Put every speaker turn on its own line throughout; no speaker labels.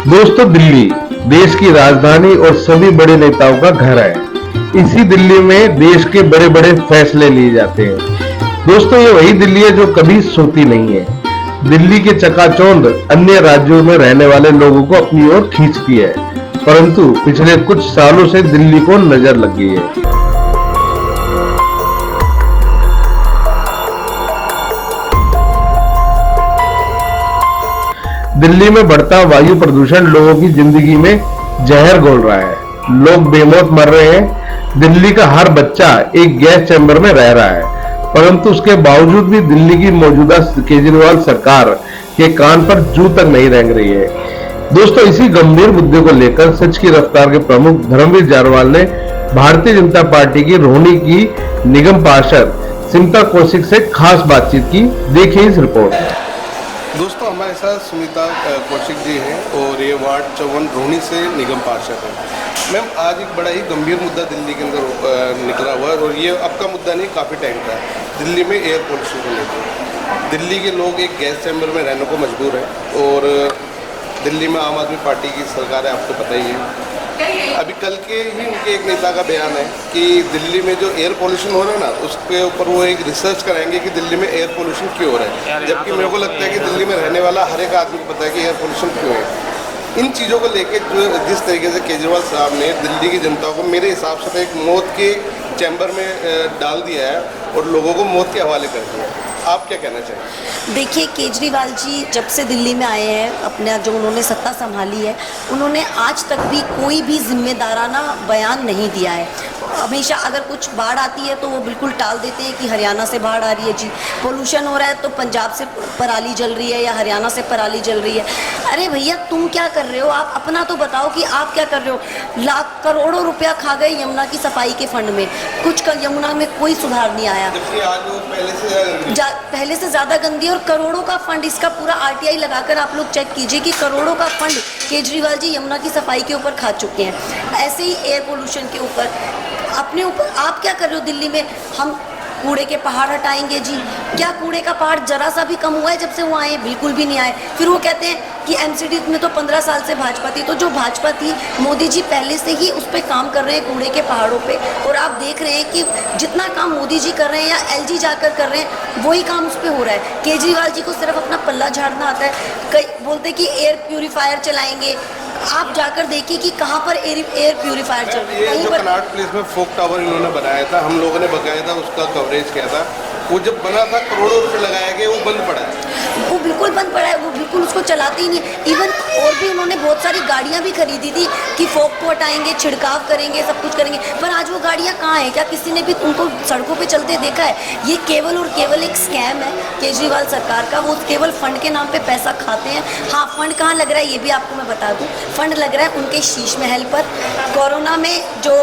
दोस्तों, दिल्ली देश की राजधानी और सभी बड़े नेताओं का घर है। इसी दिल्ली में देश के बड़े बड़े फैसले लिए जाते हैं। दोस्तों, ये वही दिल्ली है जो कभी सोती नहीं है। दिल्ली के चकाचौंध अन्य राज्यों में रहने वाले लोगों को अपनी ओर खींचती है, परंतु पिछले कुछ सालों से दिल्ली को नजर लग गई है। दिल्ली में बढ़ता वायु प्रदूषण लोगों की जिंदगी में जहर घोल रहा है। लोग बेमौत मर रहे हैं। दिल्ली का हर बच्चा एक गैस चैम्बर में रह रहा है, परंतु उसके बावजूद भी दिल्ली की मौजूदा केजरीवाल सरकार के कान पर जू तक नहीं रेंग रही है। दोस्तों, इसी गंभीर मुद्दे को लेकर सच की रफ्तार के प्रमुख धर्मवीर जारवाल ने भारतीय जनता पार्टी की रोहिणी की निगम पार्षद सिमता कौशिक से खास बातचीत की। देखिए इस रिपोर्ट।
दोस्तों, हमारे साथ सुनीता कौशिक जी हैं और ये वार्ड 54 रोहिणी से निगम पार्षद हैं। मैम, आज एक बड़ा ही गंभीर मुद्दा दिल्ली के अंदर निकला हुआ है और ये अब का मुद्दा नहीं, काफ़ी टाइम का है। दिल्ली में एयर पोल्यूशन को लेकर दिल्ली के लोग एक गैस चैम्बर में रहने को मजबूर हैं और दिल्ली में आम आदमी पार्टी की सरकार है, आपको पता ही है। अभी कल के ही उनके एक नेता का बयान है कि दिल्ली में जो एयर पोल्यूशन हो रहा है ना, उसके ऊपर वो एक रिसर्च कराएंगे कि दिल्ली में एयर पोल्यूशन क्यों हो रहा है। जबकि मेरे को लगता है कि दिल्ली में रहने वाला हर एक आदमी को पता है कि एयर पोल्यूशन क्यों है। इन चीज़ों को लेके जो जिस तरीके से केजरीवाल साहब ने दिल्ली की जनता को मेरे हिसाब से एक मौत के चैम्बर में डाल दिया है और लोगों को मौत के हवाले कर दिया है। आप क्या कहना चाहेंगे?
देखिए, केजरीवाल जी जब से दिल्ली में आए हैं, अपना जो उन्होंने सत्ता संभाली है, उन्होंने आज तक भी कोई भी जिम्मेदाराना बयान नहीं दिया है। हमेशा अगर कुछ बाढ़ आती है तो वो बिल्कुल टाल देते हैं कि हरियाणा से बाढ़ आ रही है जी। पोल्यूशन हो रहा है तो पंजाब से पराली जल रही है या हरियाणा से पराली जल रही है। अरे भैया, तुम क्या कर रहे हो? आप अपना तो बताओ कि आप क्या कर रहे हो। लाख करोड़ों रुपया खा गए यमुना की सफाई के फंड में, कुछ यमुना में कोई सुधार नहीं आया।
आज वो
पहले से ज़्यादा गंदी और करोड़ों का फंड, इसका पूरा आरटीआई लगाकर आप लोग चेक कीजिए कि करोड़ों का फंड केजरीवाल जी यमुना की सफाई के ऊपर खा चुके हैं। ऐसे ही एयर पोल्यूशन के ऊपर अपने ऊपर आप क्या कर रहे हो? दिल्ली में हम कूड़े के पहाड़ हटाएंगे जी। क्या कूड़े का पहाड़ जरा सा भी कम हुआ है जब से वो आए? बिल्कुल भी नहीं आए। फिर वो कहते हैं कि एमसीडी में तो 15 साल से भाजपा थी। तो जो भाजपा थी, मोदी जी पहले से ही उस पर काम कर रहे हैं, कूड़े के पहाड़ों पे। और आप देख रहे हैं कि जितना काम मोदी जी कर रहे हैं या एलजी जाकर कर रहे हैं, वही काम उस पर हो रहा है। केजरीवाल जी को सिर्फ अपना पल्ला झाड़ना आता है। कई बोलते कि एयर प्यूरीफायर चलाएंगे। आप जाकर देखिए कि कहाँ पर एयर प्यूरीफायर चल रहा है।
जो कनॉट प्लेस में फोक टावर इन्होंने बनाया था, हम लोगों ने बकायदा उसका कवरेज किया था। वो जब बना था, करोड़ों रुपए लगाए गए, वो बंद पड़ा है।
वो बिल्कुल बंद पड़ा है, वो बिल्कुल उसको चलाते ही नहीं। इवन और भी उन्होंने बहुत सारी गाड़ियाँ भी खरीदी थी कि फोक को हटाएंगे, छिड़काव करेंगे, सब कुछ करेंगे। पर आज वो गाड़ियाँ कहाँ हैं? क्या किसी ने भी उनको सड़कों पे चलते देखा है? ये केवल और केवल एक स्कैम है केजरीवाल सरकार का। वो केवल फंड के नाम पे पैसा खाते हैं। हाँ, फंड कहाँ लग रहा है ये भी आपको मैं बता दूँ। फंड लग रहा है उनके शीश महल पर। कोरोना में जो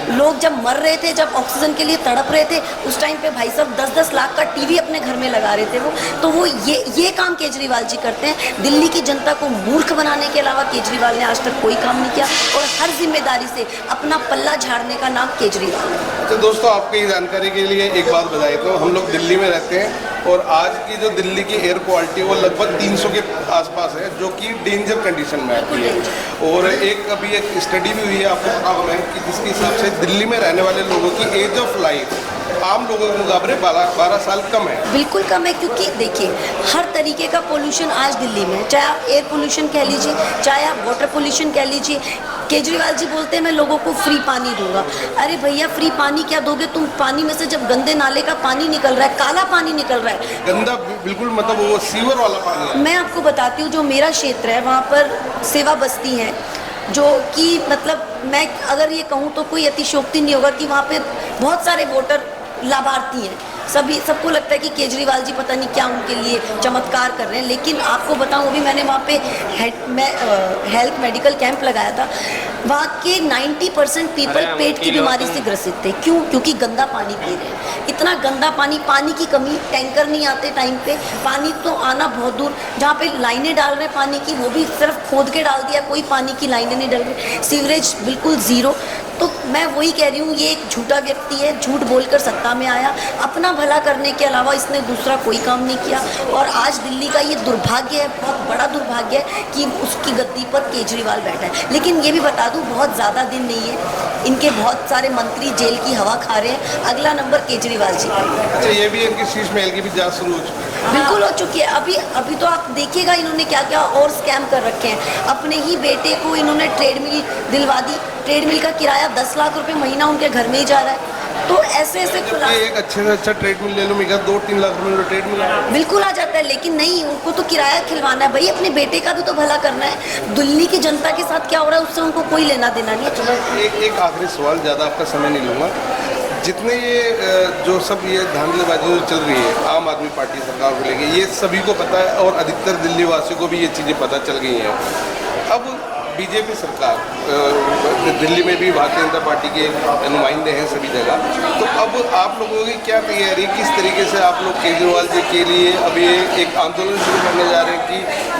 लोग जब मर रहे थे, जब ऑक्सीजन के लिए तड़प रहे थे, उस टाइम पे भाई साहब 10-10 लाख का टीवी अपने घर में लगा रहे थे वो। तो वो ये काम केजरीवाल जी करते हैं। दिल्ली की जनता को मूर्ख बनाने के अलावा केजरीवाल ने आज तक कोई काम नहीं किया और हर जिम्मेदारी से अपना पल्ला झाड़ने का नाम केजरीवाल है।
तो दोस्तों, आपकी जानकारी के लिए एक बात बताइए तो हम लोग दिल्ली में रहते हैं और आज की जो दिल्ली की एयर क्वालिटी वो लगभग 300 के आसपास है, जो कि डेंजर कंडीशन में आती है। और अभी एक स्टडी भी हुई है, आपको पता होगा कि जिसके हिसाब से दिल्ली में रहने वाले लोगों की एज ऑफ लाइफ आम लोगों के मुकाबले 12 साल कम है।
बिल्कुल कम है, क्योंकि देखिए हर तरीके का पोल्यूशन आज दिल्ली में है। चाहे आप एयर पोल्यूशन कह लीजिए, चाहे आप वाटर पोल्यूशन कह लीजिए। केजरीवाल जी बोलते हैं मैं लोगों को फ्री पानी दूंगा। अरे भैया, फ्री पानी क्या दोगे तुम? पानी में से जब गंदे नाले का पानी निकल रहा है, काला पानी निकल रहा है,
गंदा, बिल्कुल मतलब वो सीवर वाला पानी है।
मैं आपको बताती हूँ, जो मेरा क्षेत्र है वहाँ पर सेवा बस्ती है, जो कि मतलब मैं अगर ये कहूँ तो कोई अतिशयोक्ति नहीं होगा कि वहाँ पे बहुत सारे वोटर लाभार्थी हैं। सबको लगता है कि केजरीवाल जी पता नहीं क्या उनके लिए चमत्कार कर रहे हैं। लेकिन आपको बताऊं, अभी मैंने वहाँ पे हेल्थ मेडिकल कैंप लगाया था। वहाँ के 90% पीपल पेट की बीमारी से ग्रसित थे। क्यों? क्योंकि गंदा पानी पी रहे हैं। इतना गंदा पानी की कमी, टैंकर नहीं आते टाइम पे, पानी तो आना बहुत दूर। जहाँ पे लाइनें डाल रहे हैं पानी की, वो भी सिर्फ खोद के डाल दिया, कोई पानी की लाइनें नहीं डल रही। सीवरेज बिल्कुल ज़ीरो। तो मैं वही कह रही हूँ, ये एक झूठा व्यक्ति है, झूठ बोलकर सत्ता में आया, अपना भला करने के अलावा इसने दूसरा कोई काम नहीं किया। और आज दिल्ली का ये दुर्भाग्य है, बहुत बड़ा दुर्भाग्य है कि उसकी गद्दी पर केजरीवाल बैठा है। लेकिन ये भी बता दूं, बहुत ज़्यादा दिन नहीं है, इनके बहुत सारे मंत्री जेल की हवा खा रहे हैं। अगला नंबर केजरीवाल जी।
अच्छा, ये भी इनकी शीश महल की भी जांच शुरू हो चुकी है।
बिल्कुल हो चुकी है। अभी तो आप देखिएगा इन्होंने क्या क्या और स्कैम कर रखे हैं। अपने ही बेटे को इन्होंने ट्रेडमिल दिलवा दी, ट्रेडमिल का किराया 10 लाख रुपए महीना उनके घर में ही जा रहा है। तो ऐसे
एक अच्छे से अच्छा ट्रेडमिल ले लो, मेरा 2-3 लाख रुपए में ट्रेडमिल
बिल्कुल आ जाता है। लेकिन नहीं, उनको तो किराया खिलवाना है भाई, अपने बेटे का भी तो भला करना है। दिल्ली की जनता के साथ क्या हो रहा है उससे उनको कोई लेना देना नहीं है।
अच्छा, मैं एक आखिरी सवाल, ज़्यादा आपका समय नहीं लूँगा। जितने ये जो सब ये धांधलीबाजी जो चल रही है आम आदमी पार्टी सरकार को लेके, ये सभी को पता है और अधिकतर दिल्ली वासियों को भी ये चीज़ें पता चल गई हैं। अब बीजेपी सरकार, दिल्ली में भी भारतीय जनता पार्टी के नुमाइंदे हैं सभी जगह, तो अब आप लोगों की क्या तैयारी, किस तरीके से आप लोग केजरीवाल जी के लिए अब ये एक आंदोलन शुरू करने जा रहे हैं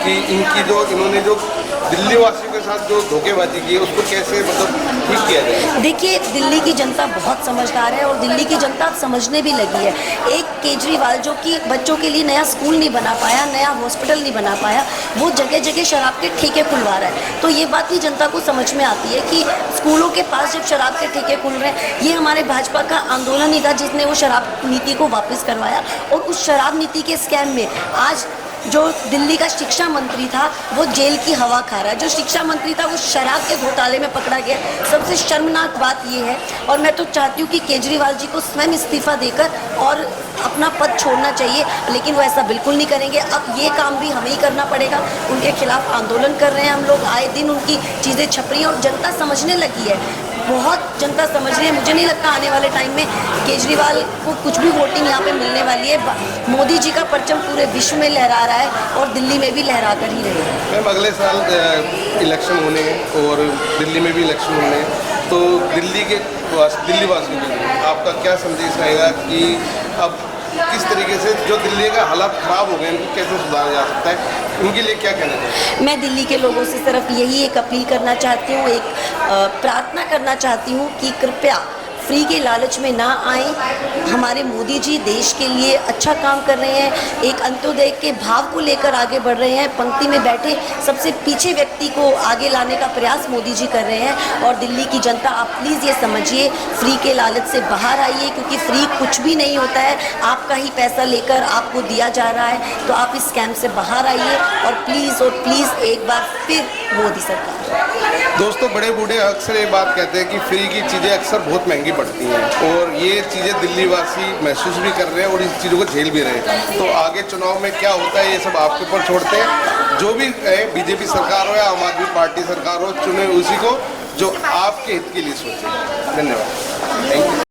कि इनकी जो इन्होंने जो दिल्ली वासियों के साथ जो धोखेबाजी की है उसको कैसे मतलब ठीक किया जाए?
देखिए, दिल्ली की जनता बहुत समझदार है और दिल्ली की जनता अब समझने भी लगी है। एक केजरीवाल जो कि बच्चों के लिए नया स्कूल नहीं बना पाया, नया हॉस्पिटल नहीं बना पाया, वो जगह जगह शराब के ठेके खुलवा रहा है। तो ये बात ही जनता को समझ में आती है कि स्कूलों के पास जब शराब के ठेके खुल रहे हैं, ये हमारे भाजपा का आंदोलन ही था जिसने वो शराब नीति को वापस करवाया। और उस शराब नीति के स्कैम में आज जो दिल्ली का शिक्षा मंत्री था वो जेल की हवा खा रहा है। जो शिक्षा मंत्री था वो शराब के घोटाले में पकड़ा गया। सबसे शर्मनाक बात ये है, और मैं तो चाहती हूँ कि केजरीवाल जी को स्वयं इस्तीफा देकर और अपना पद छोड़ना चाहिए, लेकिन वो ऐसा बिल्कुल नहीं करेंगे। अब ये काम भी हमें ही करना पड़ेगा। उनके खिलाफ आंदोलन कर रहे हैं हम लोग, आए दिन उनकी चीज़ें छप रही हैं और जनता समझने लगी है, बहुत जनता समझ रही है। मुझे नहीं लगता आने वाले टाइम में केजरीवाल को कुछ भी वोटिंग यहाँ पे मिलने वाली है। मोदी जी का परचम पूरे विश्व में लहरा रहा है और दिल्ली में भी लहरा कर ही रहेगा।
मैम, अगले साल इलेक्शन होने हैं और दिल्ली में भी इलेक्शन होने हैं, तो दिल्ली वासियों के लिए आपका क्या संदेश रहेगा कि अब किस तरीके से जो दिल्ली का हालात ख़राब हो गए इनको कैसे सुधारा जा सकता है, उनके लिए क्या कहना चाहिए?
मैं दिल्ली के लोगों से सिर्फ यही एक अपील करना चाहती हूँ, एक प्रार्थना करना चाहती हूँ कि कृपया फ्री के लालच में ना आए। हमारे मोदी जी देश के लिए अच्छा काम कर रहे हैं, एक अंत्योदय के भाव को लेकर आगे बढ़ रहे हैं। पंक्ति में बैठे सबसे पीछे व्यक्ति को आगे लाने का प्रयास मोदी जी कर रहे हैं। और दिल्ली की जनता, आप प्लीज़ ये समझिए, फ्री के लालच से बाहर आइए, क्योंकि फ्री कुछ भी नहीं होता है। आपका ही पैसा लेकर आपको दिया जा रहा है, तो आप इस स्कैम से बाहर आइए और प्लीज़ एक बार फिर मोदी सरकार।
दोस्तों, बड़े बूढ़े अक्सर ये बात कहते हैं कि फ्री की चीज़ें अक्सर बहुत महंगी पड़ती हैं और ये चीज़ें दिल्ली वासी महसूस भी कर रहे हैं और इस चीज़ों को झेल भी रहे हैं। तो आगे चुनाव में क्या होता है ये सब आपके ऊपर छोड़ते हैं। जो भी है, बीजेपी सरकार हो या आम आदमी पार्टी सरकार हो, चुने उसी को जो आपके हित के लिए सोचे। धन्यवाद, थैंक यू।